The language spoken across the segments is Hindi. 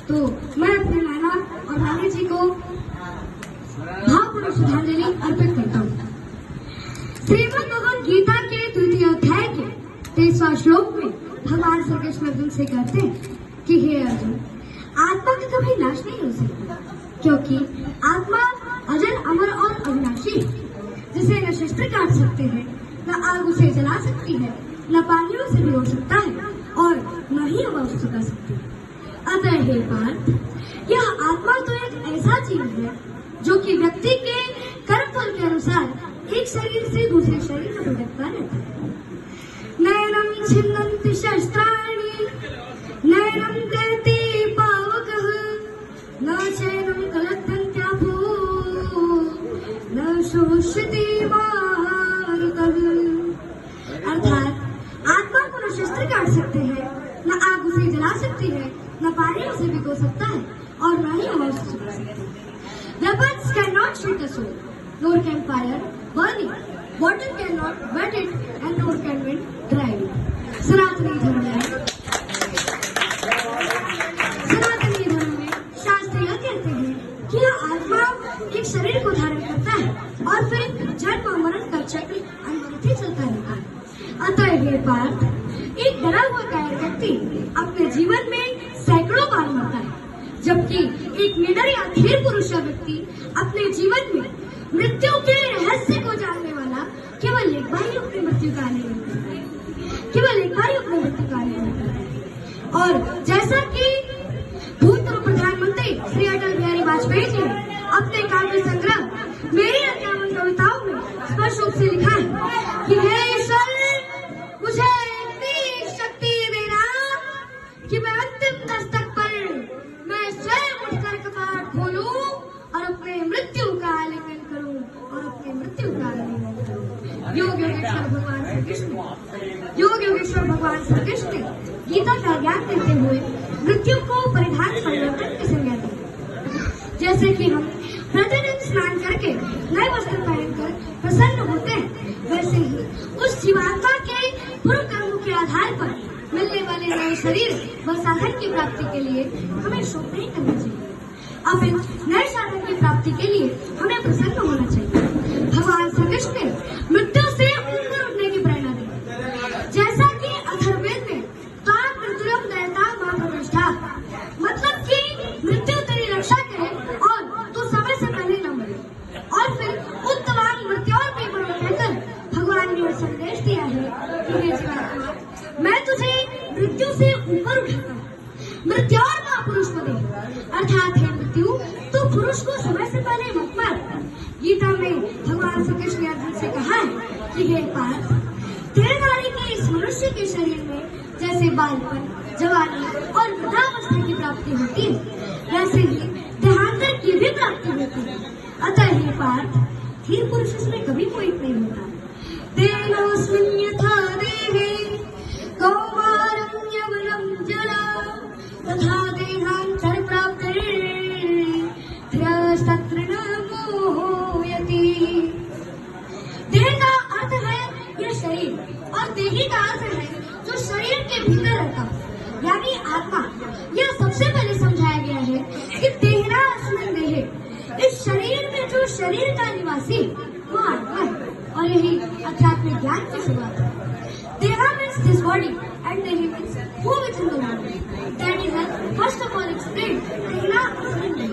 तो मैं अपने नाना और नानी जी को भावपूर्ण श्रद्धांजलि अर्पित करता हूँ। श्रीमद् भगवद गीता के 2 अध्याय के 23वां श्लोक में भगवान श्री कृष्ण अर्जुन से कहते हैं कि हे अर्जुन, आत्मा का कभी नाश नहीं हो सकता, क्योंकि आत्मा अजर, अमर और अविनाशी, जिसे न शस्त्र काट सकते हैं, न आग उसे जला सकती है, न पानी उसे भिगो सकता है और न ही हवा उसे सुखा सकती है। अतः हे पार्थ, यह आत्मा तो एक ऐसा जीव है जो कि व्यक्ति के कर्म फल के अनुसार एक शरीर से दूसरे शरीर में भटकता रहता है। नयनम छिन्नन्ति शस्त्राणि, नयनम दहति पावकः, न चैनम कलद्धन्त्यापो, न शोष्यति मारुतः। अर्थात आत्मा को न शस्त्र काट सकते हैं, न आग उसे जला सकती है, न पानी उसे भिगो सकता है और न ही हवा उसे सुखा सकती है। Weapons cannot shoot a soul, nor can fire burn it. Water cannot wet it, and nor can wind dry it. सनातनी धर्म में शास्त्र यह कहते हैं कि यह आत्मा एक शरीर को धारण करता है और फिर जन्म मरण का चक्र अनवरत ही चलता रहता है। अतः हे पार्थ, एक डरा हुआ कायर व्यक्ति अपने जीवन में सैकड़ों बार मरता है, जबकि एक निडर या धीर पुरुष या व्यक्ति अपने जीवन में मृत्यु के रहस्य को जानने वाला केवल एक बार ही अपनी मृत्यु का आनंद लेता है, केवल एक बार ही अपनी मृत्यु का आनंद लेता है। और जैसा कि भूतपूर्व प्रधानमंत्री श्री अटल बिहारी वाजपेयी जी ने अपने काव्य संग्रह मेरी 51 कविताओं में स्पष्ट रूप से लिखा है कि हे ईश्वर, मुझे इतनी शक्ति देना कि मैं अंतिम दस्तक पर मैं स्वयं उठकर कपाट खोलूं और अपने मृत्यु का आलिंगन करूं और अपने मृत्यु का आलिंगन करूं। योग योगेश्वर भगवान श्री कृष्ण ने गीता का ज्ञान देते हुए मृत्यु को परिधान परिवर्तन की संज्ञा दी। जैसे कि हम प्रतिदिन स्नान करके नए वस्त्र पहनकर प्रसन्न होते हैं, वैसे ही उस जीवात्मा के पूर्व कर्मों के आधार पर मिलने वाले नए शरीर व साधन की प्राप्ति के लिए हमें शोक नहीं करना चाहिए। अब इन नए साधन की प्राप्ति के लिए हमें प्रसन्न होना चाहिए। भगवान श्री कृष्ण ने मृत्यु से ऊपर उठने की प्रेरणा दी। जैसा कि अथर्ववेद में ताम मृत्युरम दयता मां प्रतिष्ठा, मतलब कि मृत्यु तेरी रक्षा करे और तू समय से पहले न मरे। और फिर उत्तम मृत्यु और पेपर कहकर भगवान ने संदेश दिया है कि हे जीवात्मा, मैं तुझे मृत्यु से ऊपर उठाता हूँ। मृत्यु और महापुरुष को दे, अर्थात हे मृत्यु, तू पुरुष को समय से पहले मत मार। गीता में भगवान श्री कृष्ण ने अर्जुन से कहा है कि हे पार्थ, तेरे नारी के इस मनुष्य के शरीर में जैसे बालपन, जवानी और वृद्धावस्था की प्राप्ति होती है, वैसे ही देहांतर की भी प्राप्ति होती है। अतः हे पार्थ, धीर पुरुष इसमें कभी कोई नहीं होता। देनोऽस्मिन् यथा देहे कौमारं यवनं जरा, तथा देहांतर प्राप्तिर् ध्यस्तत्र न मोहयति। देह का अर्थ है यह शरीर और देही का अर्थ है जो शरीर के भीतर रहता है, यानी आत्मा। यह सबसे पहले समझाया गया है कि देहिनास्मिन् देहे, इस शरीर में जो शरीर का निवासी वो आत्मा है, और यही आध्यात्मिक ज्ञान की शुरुआत है। Deha means this body and Dehi means who within the body. That is first of all explained. Dehna asmin Dehi.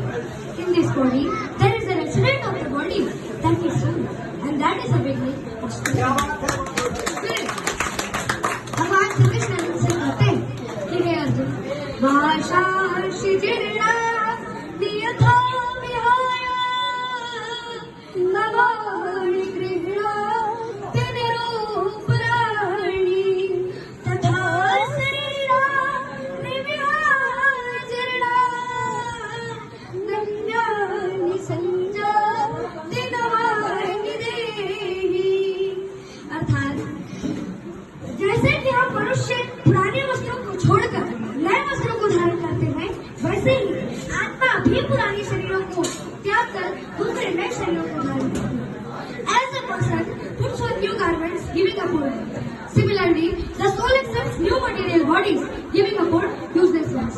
In this body, there is a resident of the body, that is soul, and that is a beginning of spirit. भगवान श्री कृष्ण से कहते हैं कि हे अर्जुन, भाषा शिजिर्णा नियथा विहाय नवानि गृह्णा पुराने वस्त्रों को छोड़कर नए वस्त्रों को धारण करते हैं, वैसे ही आत्मा भी पुराने शरीरों को त्याग कर दूसरे नए शरीरों को धारण करती है। As a person puts on new garments, giving up old. Similarly, the soul accepts new material bodies, giving up old useless ones.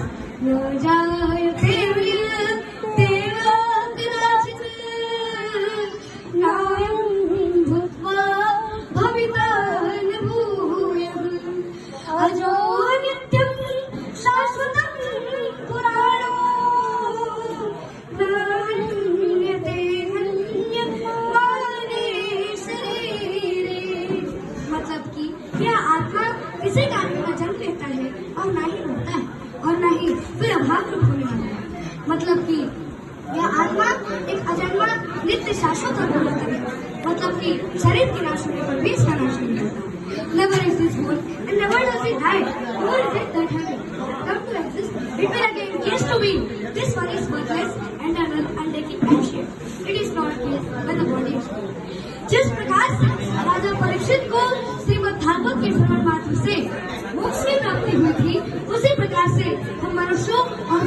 नित्य शाश्वत और बोलता है, मतलब कि शरीर के नाश होने पर भी इसका नाश नहीं होता। Never is this born and never does it die, nor is it that having come to exist, it will again cease to be. This one is worthless and untaking ancient. It is not his when the body is gone. जिस प्रकार से राजा परीक्षित को श्रीमद् भागवत के श्रवण मात्र से मोक्ष की प्राप्ति हुई थी, उसी प्रकार से हम मनुष्यों और